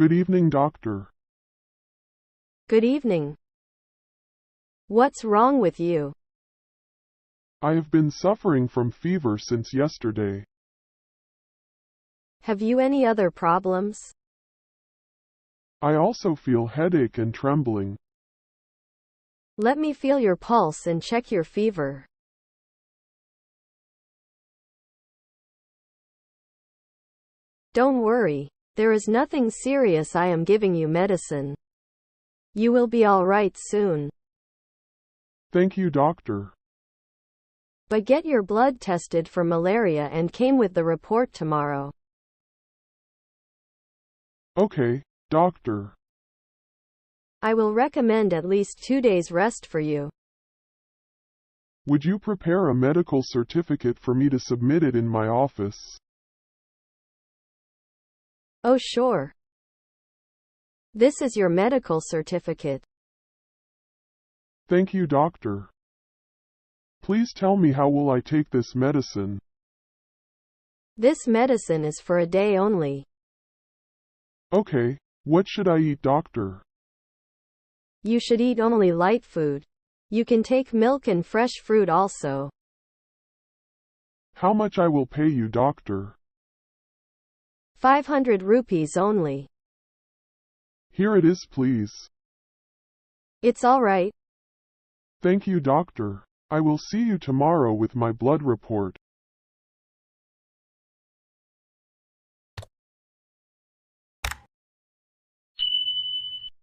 Good evening, doctor. Good evening. What's wrong with you? I have been suffering from fever since yesterday. Have you any other problems? I also feel headache and trembling. Let me feel your pulse and check your fever. Don't worry. There is nothing serious. I am giving you medicine. You will be all right soon. Thank you, doctor. But get your blood tested for malaria and came with the report tomorrow. Okay, doctor. I will recommend at least 2 days rest for you. Would you prepare a medical certificate for me to submit it in my office? Oh, sure. This is your medical certificate. Thank you, doctor. Please tell me, how will I take this medicine? This medicine is for a day only. Okay, what should I eat, doctor? You should eat only light food. You can take milk and fresh fruit also. How much I will pay you, doctor? 500 rupees only. Here it is, please. It's all right. Thank you, doctor. I will see you tomorrow with my blood report.